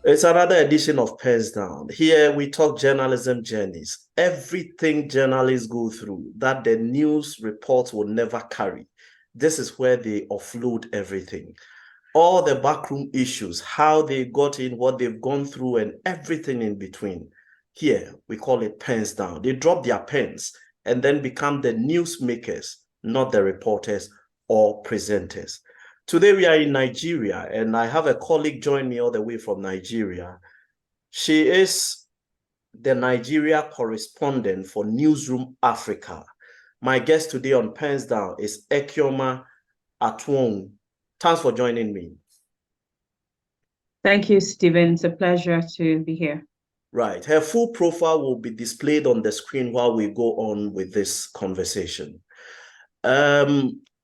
It's another edition of Pens Down. Here we talk journalism journeys. Everything journalists go through that the news reports will never carry. This is where they offload everything. All the backroom issues, how they got in, what they've gone through, and everything in between. Here we call it Pens Down. They drop their pens and then become the newsmakers, not the reporters or presenters. Today we are in Nigeria, and I have a colleague join me all the way from Nigeria. She is the Nigeria correspondent for Newsroom Africa. My guest today on Pens Down is Ekeomah Atuonwu. Thanks for joining me. Thank you, Stephen. It's a pleasure to be here. Right. Her full profile will be displayed on the screen while we go on with this conversation.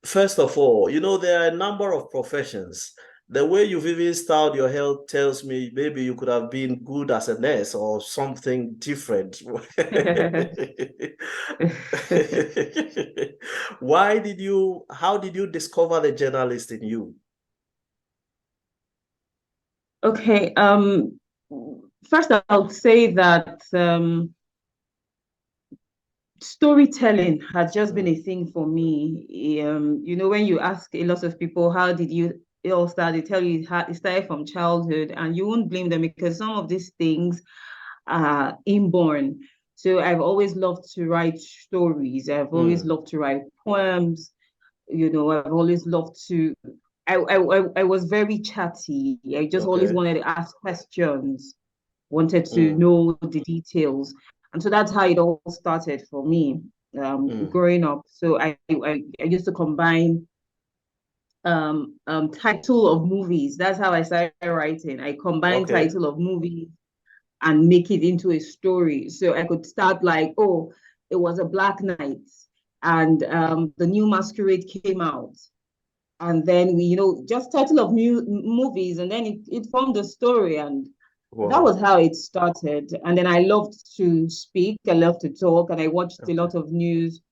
First of all, there are a number of professions. The way you've even styled your hair tells me maybe you could have been good as a nurse or something different. How did you discover the journalist in you? Okay. First I'll say that storytelling has just been a thing for me. When you ask a lot of people, how did it all start? They tell you it started from childhood, and you won't blame them because some of these things are inborn. So I've always loved to write stories. I've always loved to write poems. I've always loved to. I was very chatty. I just always wanted to ask questions, wanted to know the details. And so that's how it all started for me growing up. So I used to combine title of movies. That's how I started writing. I combined title of movies and make it into a story. So I could start like, oh, it was a Black Night, and the new Masquerade came out. And then we, just title of movies, and then it formed a story, and that was how it started. And then I loved to speak, I loved to talk, and I watched a lot of news.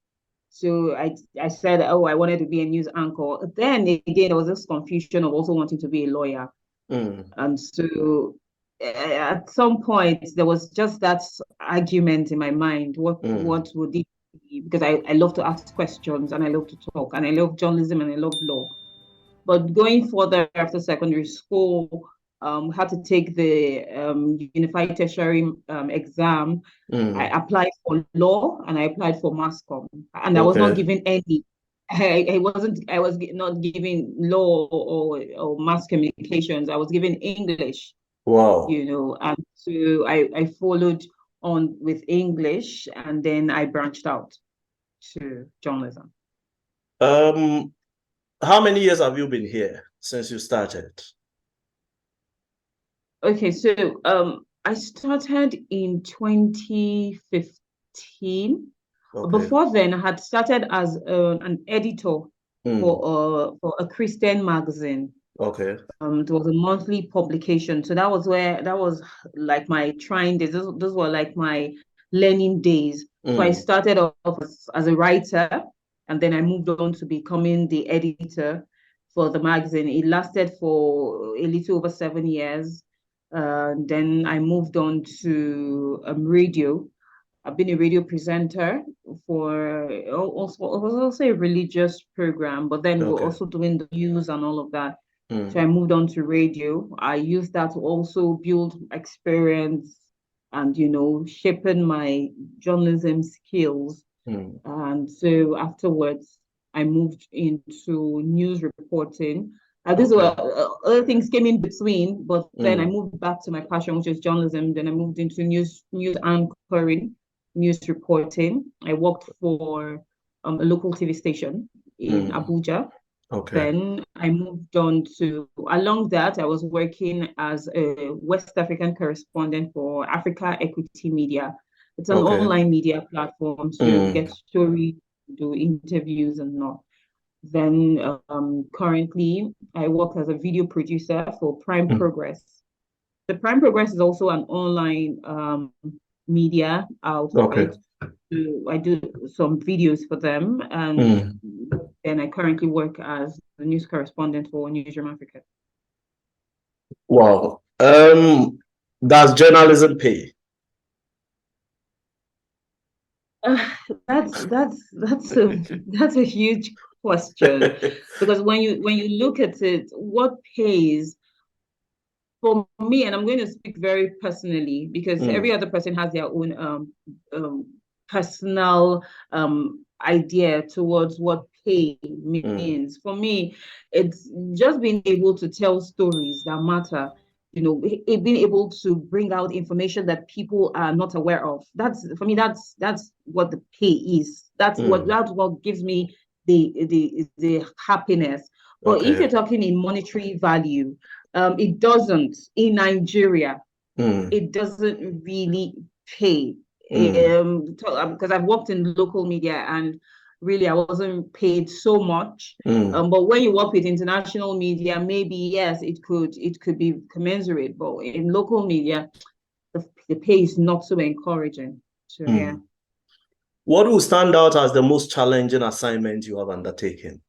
So I said, oh, I wanted to be a news anchor. Then again, there was this confusion of also wanting to be a lawyer. And so at some point, there was just that argument in my mind. What would it be? Because I love to ask questions, and I love to talk, and I love journalism, and I love law. But going further after secondary school, had to take the Unified Tertiary exam. I applied for law and I applied for mass comm, and I was not given any. I was not given law or mass communications. I was given English. Wow. And so I followed on with English, and then I branched out to journalism. How many years have you been here since you started? Okay, so I started in 2015. Before then, I had started as an editor for a Christian magazine. It was a monthly publication. So that was like my trying days. Those were like my learning days. So I started off as a writer, and then I moved on to becoming the editor for the magazine. It lasted for a little over 7 years. Then I moved on to radio. I've been a radio presenter for also a religious program, but then we're also doing the news and all of that. So I moved on to radio. I used that to also build experience and, shaping my journalism skills. And so afterwards, I moved into news reporting. These were other things came in between, but then I moved back to my passion, which is journalism. Then I moved into news anchoring, news reporting. I worked for a local TV station in Abuja. Then I moved on along that, I was working as a West African correspondent for Africa Equity Media. It's an online media platform to get stories, do interviews and not. Then currently, I work as a video producer for Prime Progress. The Prime Progress is also an online media outlet. So I do some videos for them, and then I currently work as the news correspondent for Newsroom Africa. Wow. Does journalism pay? That's a huge question, because when you look at it, what pays for me, and I'm going to speak very personally, because every other person has their own personal idea towards what pay means. For me, it's just being able to tell stories that matter. You know, being able to bring out information that people are not aware of. That's, for me, that's what the pay is. That's what gives me the happiness. But if you're talking in monetary value, it doesn't in Nigeria. It doesn't really pay. Because I've worked in local media, and really I wasn't paid so much. But when you work with international media, maybe yes, it could be commensurate. But in local media, the pay is not so encouraging. So yeah. What will stand out as the most challenging assignment you have undertaken?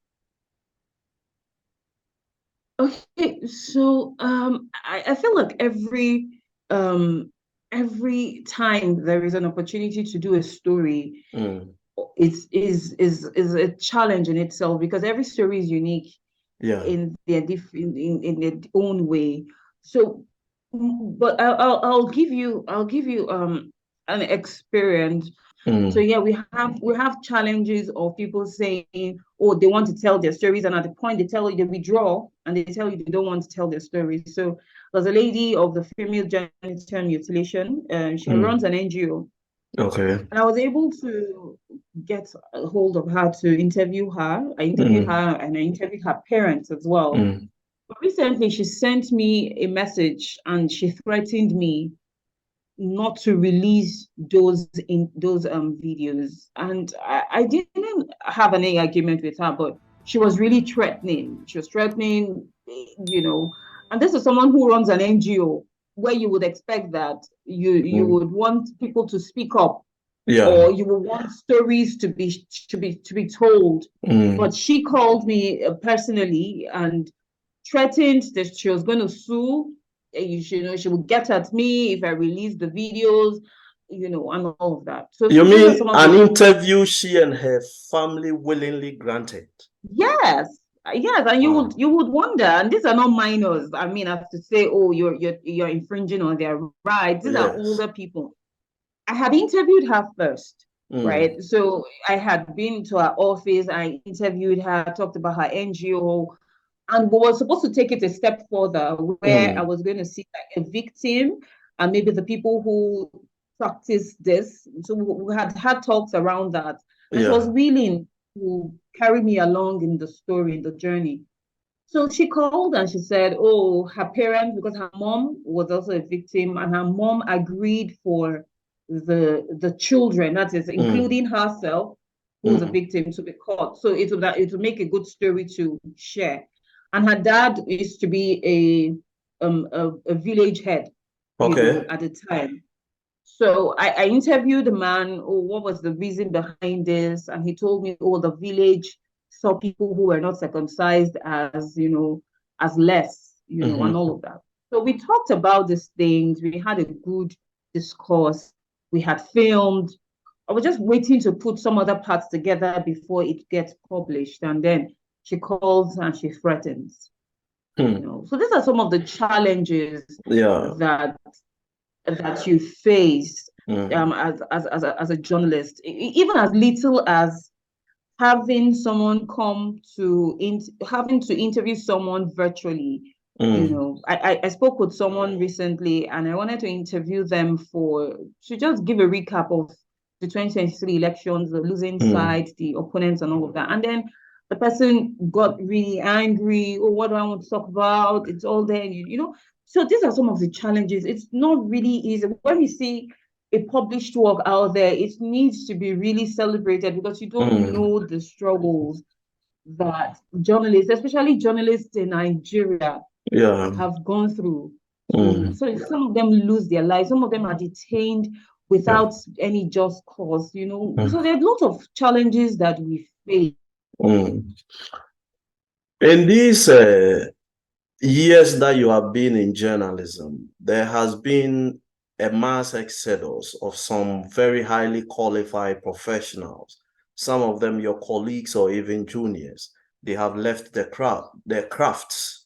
Okay, so I feel like every time there is an opportunity to do a story, is a challenge in itself, because every story is unique in their in their own way. So, but I'll give you an experience. So yeah, we have challenges of people saying, oh, they want to tell their stories, and at the point they tell you, they withdraw, and they tell you they don't want to tell their stories. So there's a lady of the female genital mutilation, she runs an NGO. Okay. And I was able to get a hold of her to interview her. I interviewed her, and I interviewed her parents as well. But recently, she sent me a message, and she threatened me not to release those videos. And I didn't have any argument with her, but she was really threatening. She was threatening, you know. And this is someone who runs an NGO, where you would expect that you would want people to speak up, or you would want stories to be told. But she called me personally and threatened that she was going to sue. She would get at me if I released the videos, and all of that. So you mean an interview she and her family willingly granted? Yes, and you would wonder, and these are not minors. I mean, I have to say, oh, you're infringing on their rights. These are older people. I had interviewed her first, right? So I had been to her office, I interviewed her, talked about her NGO, and we were supposed to take it a step further, where I was going to see like a victim and maybe the people who practice this. So we had talks around that. And she was willing to carry me along in the story, in the journey. So she called and she said, oh, her parents, because her mom was also a victim, and her mom agreed for the children, that is, including herself, who was a victim, to be caught. So it would make a good story to share. And her dad used to be a village head, at the time. So I interviewed the man, oh, what was the reason behind this? And he told me, oh, the village saw people who were not circumcised as, as less, and all of that. So we talked about these things. We had a good discourse. We had filmed. I was just waiting to put some other parts together before it gets published. And then she calls and she threatens. So these are some of the challenges that you face as a journalist, even as little as having someone having to interview someone virtually. I spoke with someone recently, and I wanted to interview them to just give a recap of the 2023 elections, the losing side, the opponents, and all of that. And then the person got really angry. Oh, what do I want to talk about? It's all there, So these are some of the challenges. It's not really easy. When we see a published work out there, it needs to be really celebrated, because you don't know the struggles that journalists, especially journalists in Nigeria, have gone through. So some of them lose their lives. Some of them are detained without any just cause, So there are a lot of challenges that we face. In this years that you have been in journalism, there has been a mass exodus of some very highly qualified professionals. Some of them your colleagues or even juniors. They have left their crafts.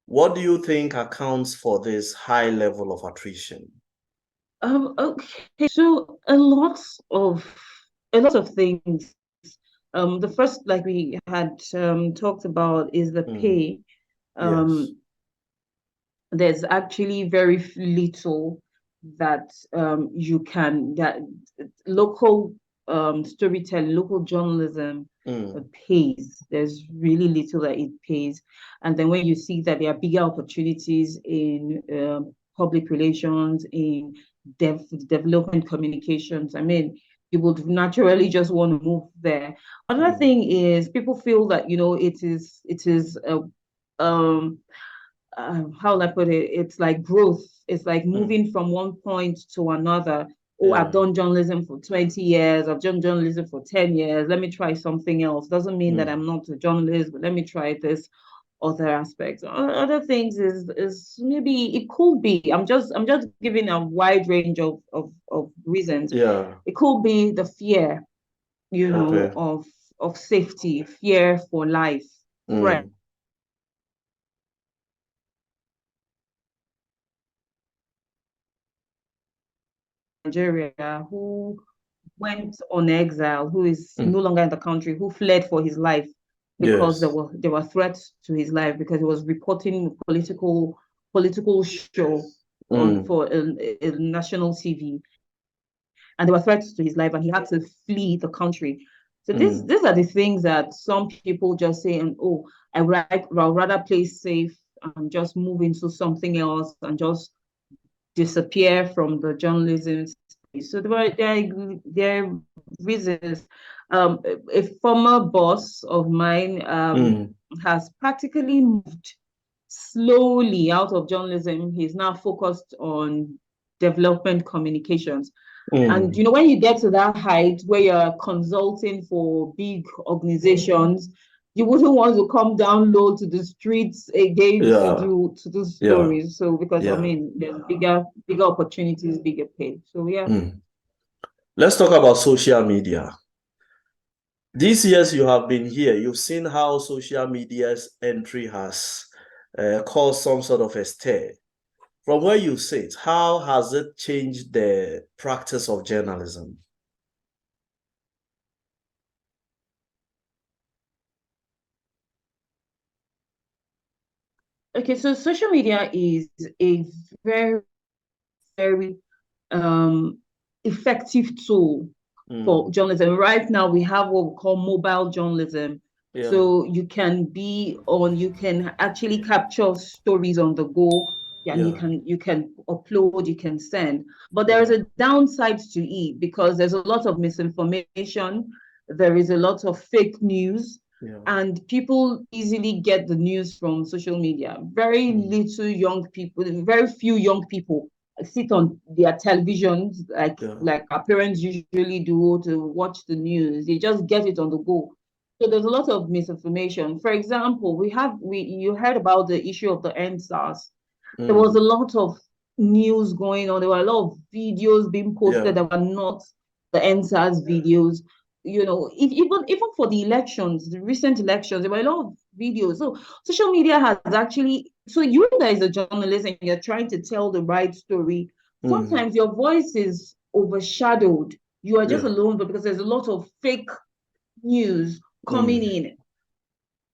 What do you think accounts for this high level of attrition? Okay, so a lot of things. The first, like we had talked about, is the pay. Yes. There's actually very little that that local storytelling, local journalism pays. There's really little that it pays. And then when you see that there are bigger opportunities in public relations, in development communications, I mean, you would naturally just want to move there. Another thing is people feel that, it is how will I put it? It's like growth. It's like moving from one point to another. Oh, I've done journalism for 20 years. I've done journalism for 10 years. Let me try something else. Doesn't mean that I'm not a journalist, but let me try this other aspects. Other things is maybe it could be. I'm just giving a wide range of reasons. Yeah. It could be the fear, of safety, fear for life, threat. Nigeria who went on exile, who is no longer in the country, who fled for his life because there were threats to his life because he was reporting political show for a national TV, and there were threats to his life, and he had to flee the country. So these are the things that some people just say, and I'd rather play safe and just move into something else and just disappear from the journalism space. So there are reasons. A former boss of mine has practically moved slowly out of journalism. He's now focused on development communications. And when you get to that height where you're consulting for big organizations, you wouldn't want to come down low to the streets again to do stories. So because I mean there's bigger opportunities, bigger pay. So Let's talk about social media. These years you have been here, you've seen how social media's entry has caused some sort of a stir. From where you sit, how has it changed the practice of journalism? Okay, so social media is a very, very effective tool for journalism. Right now, we have what we call mobile journalism. So you can actually capture stories on the go, and you can upload, you can send. But there is a downside to it because there's a lot of misinformation, there is a lot of fake news, and people easily get the news from social media. Very little young people, very few young people sit on their televisions like our parents usually do to watch the news. They just get it on the go. So there's a lot of misinformation. For example, you heard about the issue of the EndSARS. There was a lot of news going on. There were a lot of videos being posted that were not the EndSARS videos. Even for the elections, the recent elections, there were a lot of videos. So social media has actually, so you guys are journalists and you're trying to tell the right story. Sometimes your voice is overshadowed. You are just alone, but because there's a lot of fake news coming in.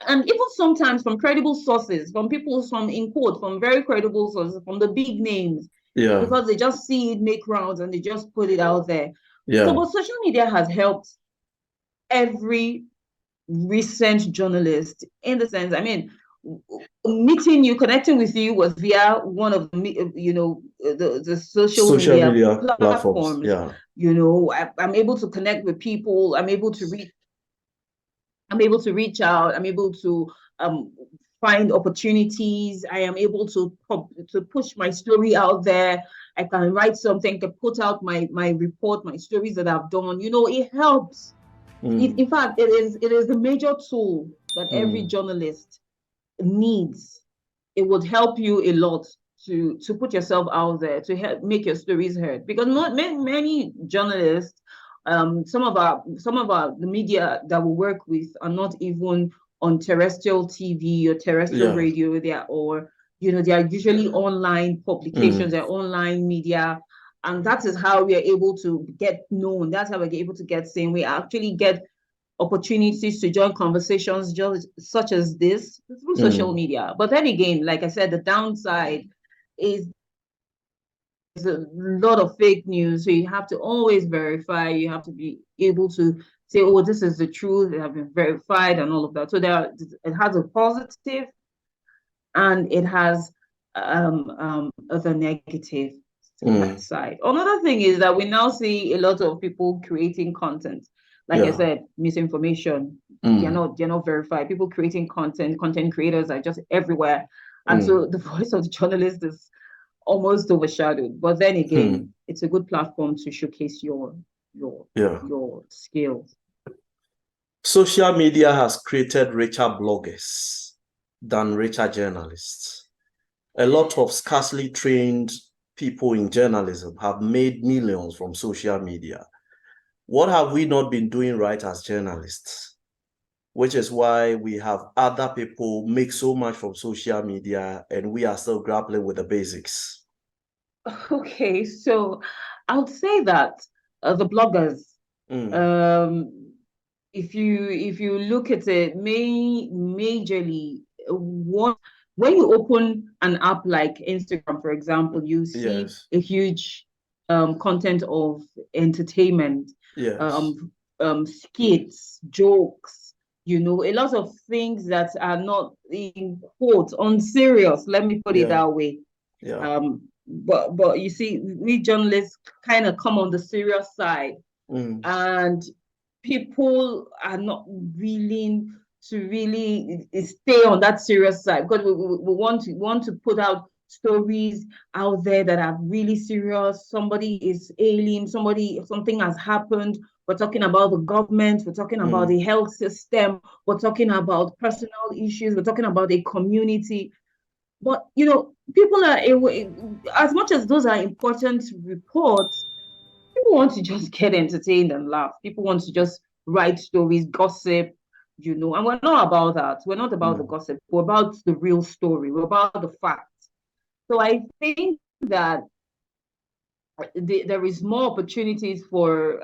And even sometimes from credible sources, from people from very credible sources, from the big names, because they just see it make rounds and they just put it out there. So, but social media has helped every recent journalist in the sense, I mean, connecting with you was via one of the social media platforms. I'm able to connect with people. I'm able to reach out. I'm able to find opportunities. I am able to push my story out there. I can write something, to put out my report, my stories that I've done. It helps. In fact, it is a major tool that every journalist needs it would help you a lot to put yourself out there, to help make your stories heard. Because many journalists, some of the media that we work with are not even on terrestrial TV or terrestrial radio. They are usually online publications, they're online media. And that is how we are able to get known. That's how we're able to get seen. We actually get opportunities to join conversations just such as this through social media. But then again, like I said, the downside is there's a lot of fake news. So you have to always verify. You have to be able to say, oh, this is the truth. They have been verified and all of that. So it has a positive and it has the negative side. Another thing is that we now see a lot of people creating content. Like I said, misinformation. They're not verified. People creating content creators are just everywhere. And so the voice of the journalist is almost overshadowed. But then again, it's a good platform to showcase your skills. Social media has created richer bloggers than richer journalists. A lot of scarcely trained people in journalism have made millions from social media. What have we not been doing right as journalists? Which is why we have other people make so much from social media and we are still grappling with the basics. Okay, so I would say that the bloggers, if you look at it majorly, when you open an app like Instagram, for example, you see a huge content of entertainment, skits, jokes, a lot of things that are not in quotes unserious. Let me put it that way. But you see, we journalists kind of come on the serious side, and people are not willing to really stay on that serious side because we want to put out stories out there that are really serious. Somebody is ailing, something has happened. We're talking about the government, we're talking about the health system, we're talking about personal issues, we're talking about a community. But people are, as much as those are important reports, people want to just get entertained and laugh. People want to just write stories, gossip, and we're not about that. We're not about the gossip. We're about the real story. We're about the facts. So I think that there is more opportunities for,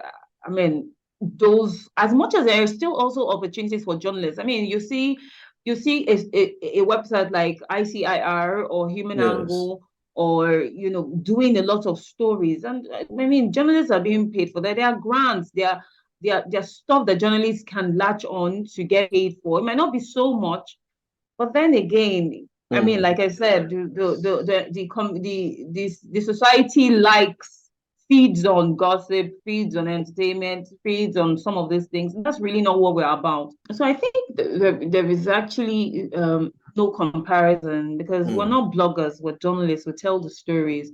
those, as much as there are still also opportunities for journalists. You see a website like ICIR or Human Angle, or doing a lot of stories, and journalists are being paid for that. There are grants, there are stuff that journalists can latch on to get paid for. It might not be so much, but then again, like I said, the society feeds on gossip, feeds on entertainment, feeds on some of these things. That's really not what we're about. So I think there is actually no comparison, because we're not bloggers, we're journalists, we tell the stories.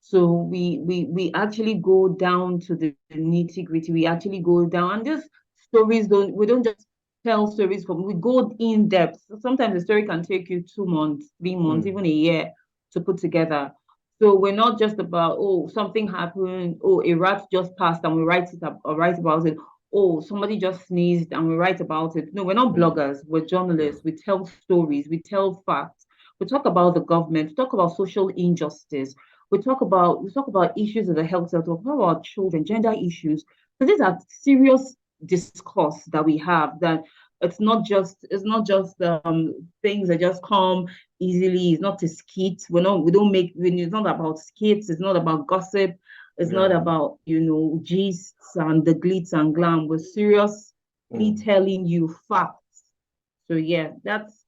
So we actually go down to the nitty-gritty. We actually go down, and these stories we don't just tell stories we go in depth. Sometimes the story can take you 2 months, 3 months, even a year to put together. So we're not just about, oh, something happened, oh, a rat just passed and we write about it. Oh, somebody just sneezed and we write about it. No, we're not bloggers, we're journalists. We tell stories, we tell facts. We talk about the government, we talk about social injustice. We talk about issues of the health sector, we talk about children, gender issues. So these are serious discourse that we have, that it's not just things that just come easily. It's not a skit. We don't make, it's not about skits, it's not about gossip, it's not about gists and the glitz and glam. We're seriously telling you facts. So yeah, that's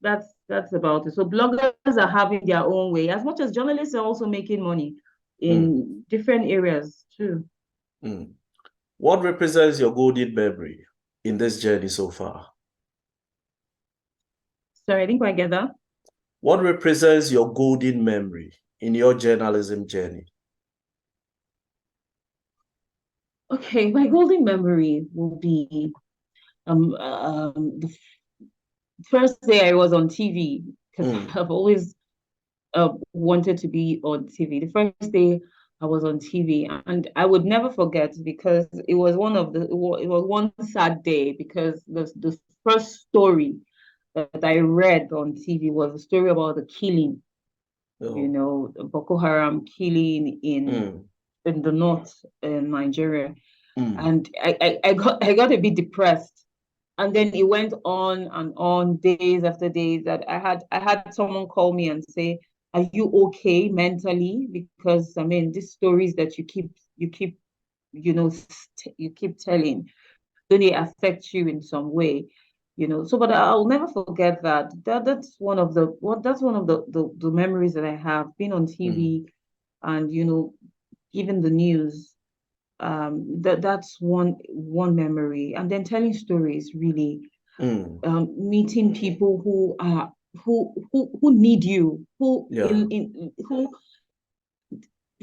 about it. So bloggers are having their own way, as much as journalists are also making money in different areas too. What represents your golden memory in this journey so far? Sorry, I didn't quite get that. What represents your golden memory in your journalism journey? Okay, my golden memory will be the first day I was on TV, because I've always wanted to be on TV. The first day I was on TV, and I would never forget, because it was one sad day, because the first story that I read on TV was a story about the killing, Boko Haram killing in the north in Nigeria. And I got a bit depressed. And then it went on and on, days after days, that I had someone call me and say, "Are you okay mentally? Because I mean, these stories that you keep you keep telling, don't they affect you in some way?" So, but I'll never forget that. That's one of the memories that I have, been on TV, and even the news. That's one memory. And then telling stories, really, meeting people who need you, who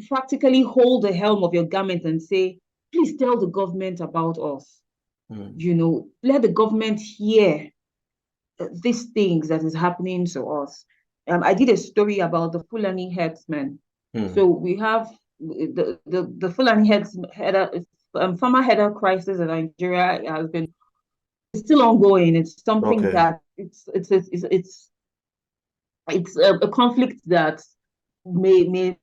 practically hold the helm of your garment and say, "Please tell the government about us." Let the government hear these things that is happening to us. I did a story about the Fulani herdsmen. So we have the Fulani farmer header crisis in Nigeria has been still ongoing. It's something that it's a conflict that may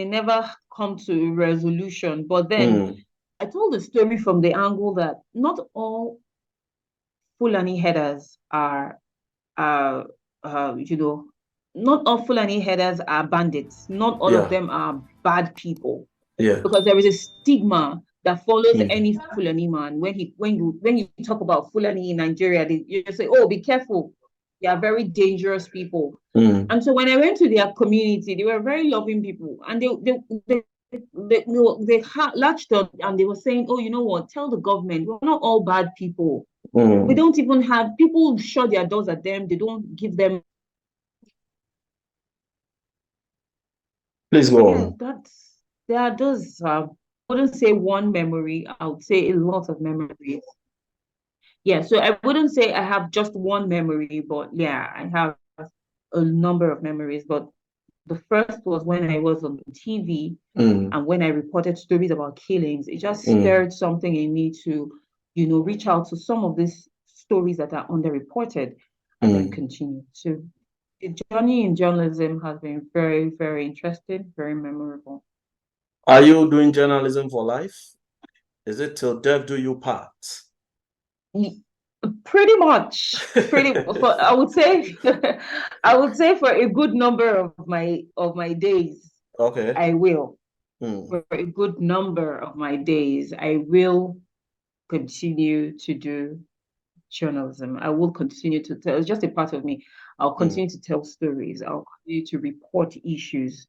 never come to resolution. But then I told the story from the angle that not all Fulani headers are not all Fulani headers are bandits. Not all of them are bad people. Yeah. Because there is a stigma that follows any Fulani man. When you talk about Fulani in Nigeria, you say, "Oh, be careful. They are very dangerous people." And so when I went to their community, they were very loving people. And they latched on, and they were saying, "Oh, you know what? Tell the government, we're not all bad people. We don't even have people shut their doors at them. They don't give them." Please go on. There are those. I wouldn't say one memory. I would say a lot of memories. Yeah, so I wouldn't say I have just one memory, but yeah, I have a number of memories. But the first was when I was on TV, and when I reported stories about killings. It just stirred something in me to, reach out to some of these stories that are underreported, and then continue. So the journey in journalism has been very, very interesting, very memorable. Are you doing journalism for life? Is it till death do you part? Pretty much. I would say for a good number of my days. Okay. I will. For a good number of my days, I will continue to do journalism. I will continue to tell. It's just a part of me. I'll continue to tell stories. I'll continue to report issues.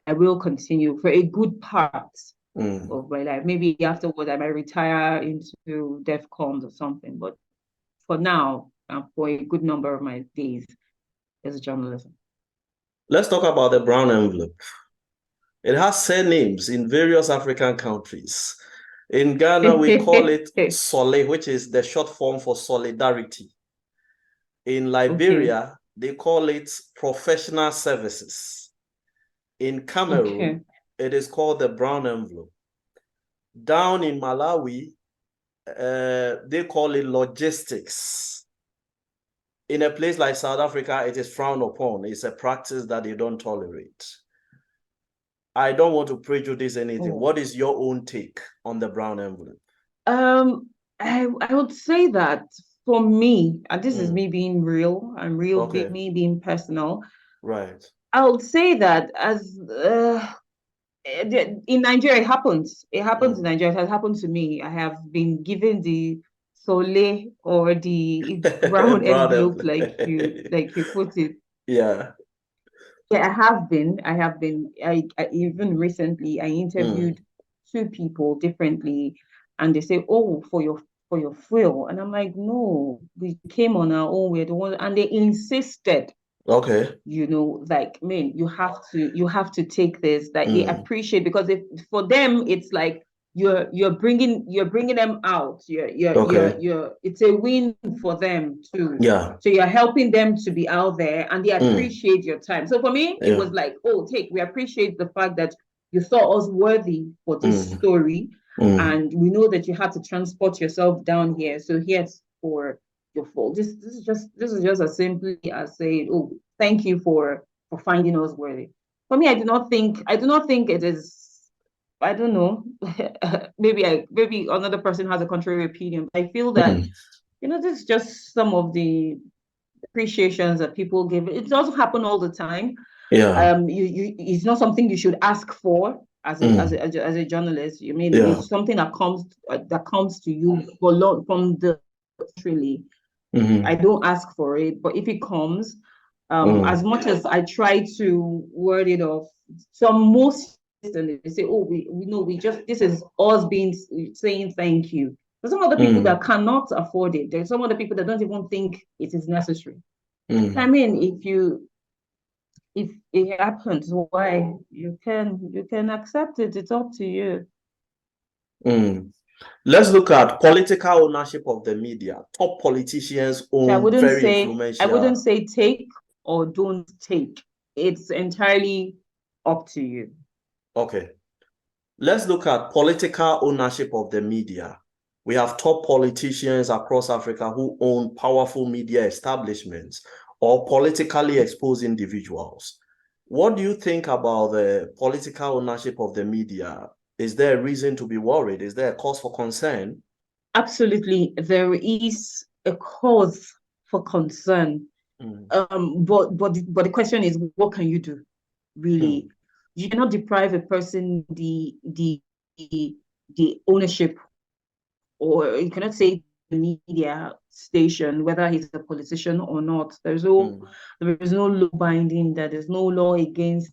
I will continue for a good part of my life. Maybe afterwards I might retire into DEFCON or something. But for now, for a good number of my days, is journalism. Let's talk about the brown envelope. It has surnames in various African countries. In Ghana, we call it Sole, which is the short form for solidarity. In Liberia, they call it professional services. In Cameroon, it is called the brown envelope. Down in Malawi, they call it logistics. In a place like South Africa, it is frowned upon. It's a practice that they don't tolerate. I don't want to prejudice anything. What is your own take on the brown envelope? I would say that for me, and this is me being real, and me being personal. Right. I would say that as in Nigeria, it happens. It happens in Nigeria. It has happened to me. I have been given the sole or the brown envelope, like you put it. Yeah. Yeah, I have been. I even recently I interviewed two people differently, and they say, "Oh, for your fuel," and I'm like, "No, we came on our own. We're the ones," and they insisted. Okay. Like, man, you have to take this. That they appreciate, because if for them it's like, you're bringing them out. It's a win for them too. Yeah. So you're helping them to be out there, and they appreciate your time. So for me, it was like, oh, we appreciate the fact that you thought us worthy for this story, and we know that you had to transport yourself down here. So here's for your fault. This is just as simply as saying, oh, thank you for finding us worthy. For me, I do not think it is. I don't know. maybe another person has a contrary opinion. But I feel that this is just some of the appreciations that people give. It doesn't happen all the time. Yeah. It's not something you should ask for as a journalist. I mean, it's something that comes to you from the really. I don't ask for it, but if it comes, as much as I try to word it off, most they say, oh, we know this is us saying thank you. There's some other people that cannot afford it. There's some other people that don't even think it is necessary. I mean, if it happens, why you can accept it. It's up to you. Let's look at political ownership of the media. Top politicians own influential. I wouldn't say take or don't take. It's entirely up to you. Okay. Let's look at political ownership of the media. We have top politicians across Africa who own powerful media establishments or politically exposed individuals. What do you think about the political ownership of the media? Is there a reason to be worried? Is there a cause for concern? Absolutely, there is a cause for concern. But the question is, what can you do? Really, you cannot deprive a person the ownership, or you cannot say the media station, whether he's a politician or not. There is no law binding that. There's no law against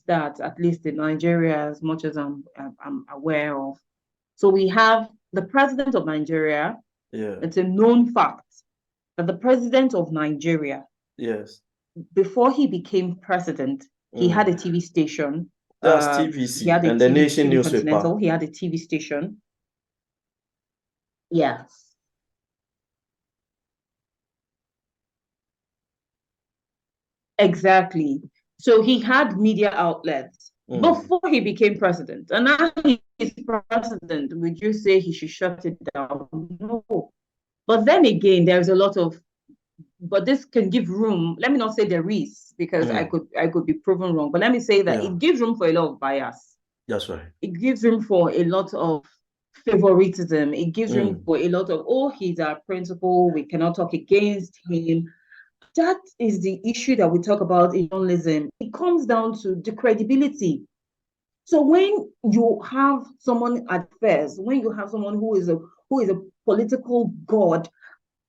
that, at least in Nigeria, as much as I'm aware of. So we have the president of Nigeria. It's a known fact that the president of Nigeria, before he became president, he had a TV station. That's TVC. He had a the Nation newspaper. Continental. He had a TV station. Yes. Exactly. So he had media outlets before he became president. And now he's president. Would you say he should shut it down? No. But then again, there's a lot of, but this can give room. Let me not say there is, because I could be proven wrong. But let me say that it gives room for a lot of bias. That's right. It gives room for a lot of favoritism. It gives room for a lot of, oh, he's our principal, we cannot talk against him. That is the issue that we talk about in journalism. It comes down to the credibility. So when you have someone at first, when you have someone who is a political god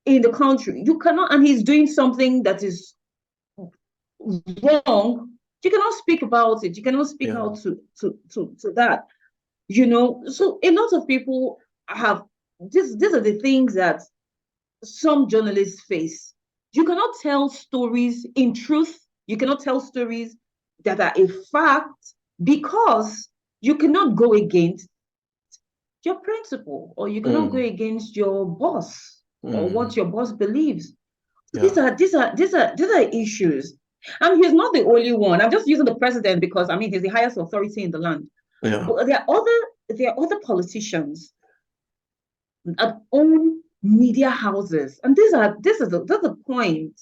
in the country, you cannot, and he's doing something that is wrong, you cannot speak about it. You cannot speak out to that. So a lot of people have these are the things that some journalists face. You cannot tell stories in truth. You cannot tell stories that are a fact, because you cannot go against your principal, or you cannot go against your boss or what your boss believes. These are issues. And he's not the only one. I'm just using the president because, I mean, he's the highest authority in the land. But there are other politicians that own media houses. And this is the point.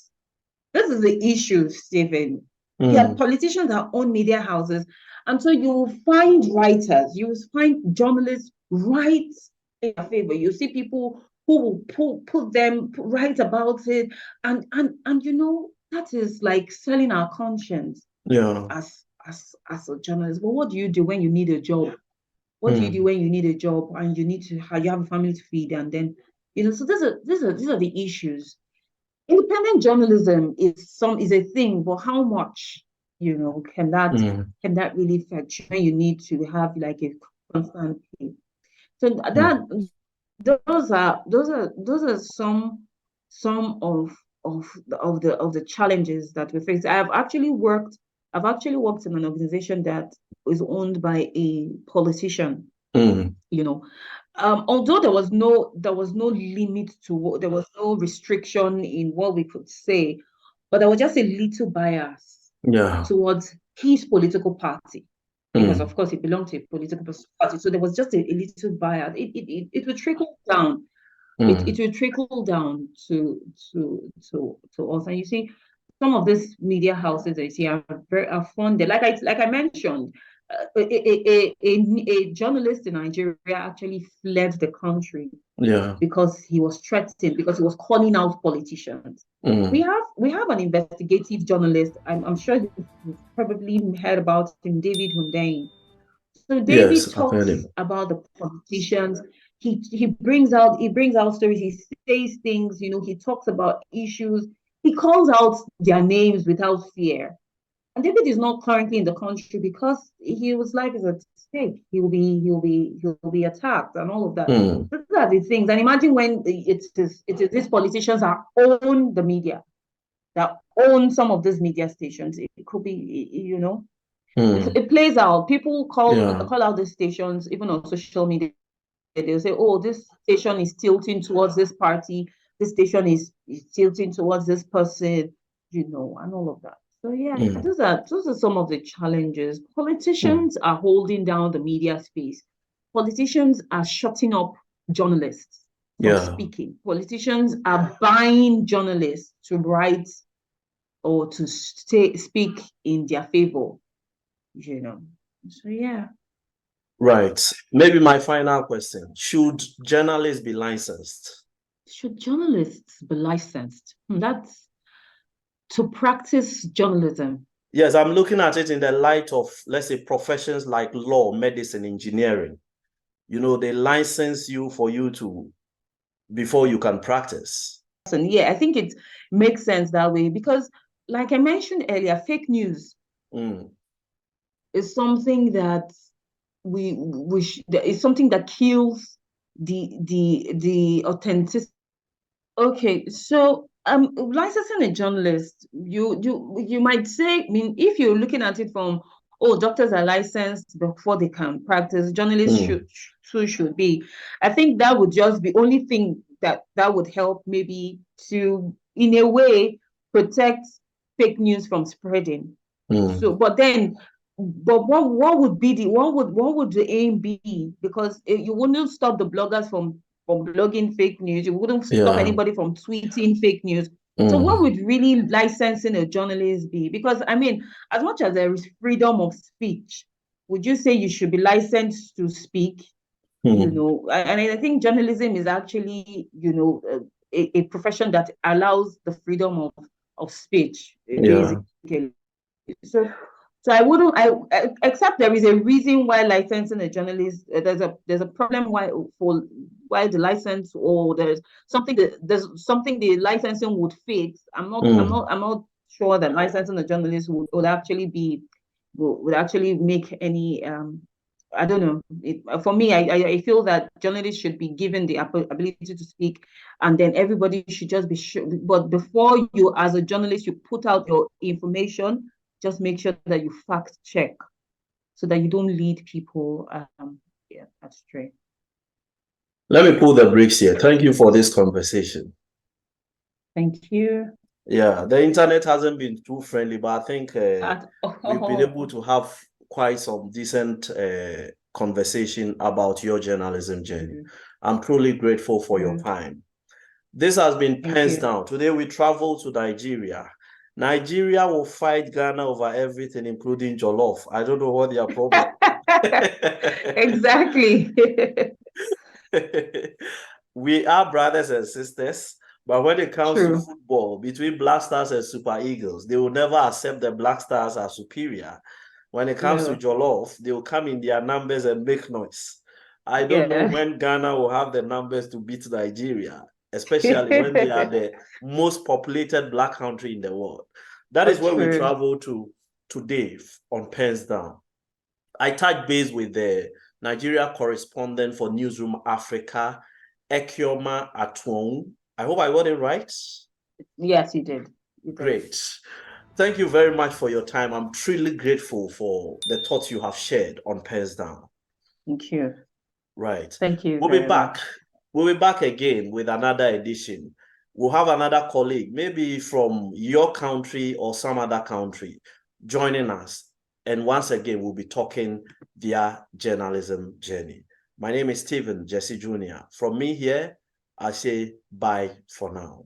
This is the issue, Stephen. There are politicians that own media houses. And so you will find writers, you will find journalists write in their favor. You see people who will write about it. And that is like selling our conscience as a journalist. But what do you do when you need a job? What do you do when you need a job and you have a family to feed? And then, so these are the issues. Independent journalism is a thing, but how much, can that really fetch you when you need to have like a constant pay? So those are some of the challenges that we face. I've actually worked in an organization that is owned by a politician. You know, although there was no limit to there was no restriction in what we could say, but there was just a little bias towards his political party, because of course it belonged to a political party. So there was just a little bias. It would trickle down. It will trickle down to us. And you see, some of these media houses that you see are funded. Like I mentioned, a journalist in Nigeria actually fled the country because he was threatened, because he was calling out politicians. We have an investigative journalist. I'm sure you've probably heard about him, David Hundeyin. So David talks about the politicians. He brings out stories. He says things. He talks about issues. He calls out their names without fear. And David is not currently in the country because his life is at stake. He will be attacked and all of that. Those are the things. And imagine when it is these politicians that own the media, that own some of these media stations. It could be, it plays out. People call out the stations, even on social media. They'll say, "Oh, this station is tilting towards this party. This station is tilting towards this person," and all of that. So yeah, those are some of the challenges. Politicians are holding down the media space. Politicians are shutting up journalists from speaking. Politicians are buying journalists to write or to speak in their favor. So yeah. Right. Maybe my final question. Should journalists be licensed? Should journalists be licensed? That's to practice journalism. Yes, I'm looking at it in the light of, let's say, professions like law, medicine, engineering. They license you before you can practice. And yeah, I think it makes sense that way because, like I mentioned earlier, fake news is something that it's something that kills the authenticity. Okay, so licensing a journalist, you might say, if you're looking at it from, doctors are licensed before they can practice, journalists should be. I think that would just be only thing that would help maybe to, in a way, protect fake news from spreading. So, but what would be what would the aim be? Because you wouldn't stop the bloggers from blogging fake news. You wouldn't stop anybody from tweeting fake news. So what would really licensing a journalist be? Because as much as there is freedom of speech, would you say you should be licensed to speak? And I think journalism is actually, a profession that allows the freedom of speech, basically. So I wouldn't. Except there is a reason why licensing a journalist. There's a problem why the license, or there's something the licensing would fix. I'm not sure that licensing a journalist would actually make any. I don't know. For me, I feel that journalists should be given the ability to speak, and then everybody should just be sure. But before you, as a journalist, you put out your information, just make sure that you fact check so that you don't lead people astray. Let me pull the brakes here. Thank you for this conversation. Thank you. Yeah, the internet hasn't been too friendly, but I think we've been able to have quite some decent conversation about your journalism journey. I'm truly grateful for your time. This has been PENSDOWN. Today we travel to Nigeria. Nigeria will fight Ghana over everything, including jollof. I don't know what their problem. Exactly. We are brothers and sisters, but when it comes to football, between Black Stars and Super Eagles, they will never accept the Black Stars as superior. When it comes to jollof, they will come in their numbers and make noise. I don't know when Ghana will have the numbers to beat Nigeria, especially when they are the most populated Black country in the world. That is where we travel to today on PENSDOWN. I touched base with the Nigeria correspondent for Newsroom Africa, Ekeomah Atuonwu. I hope I got it right. Yes, you did. Great. Thank you very much for your time. I'm truly grateful for the thoughts you have shared on PENSDOWN. Thank you. Right. Thank you. We'll be back. Much. We'll be back again with another edition. We'll have another colleague, maybe from your country or some other country, joining us. And once again, we'll be talking their journalism journey. My name is Stephen Jesse Jr. From me here, I say bye for now.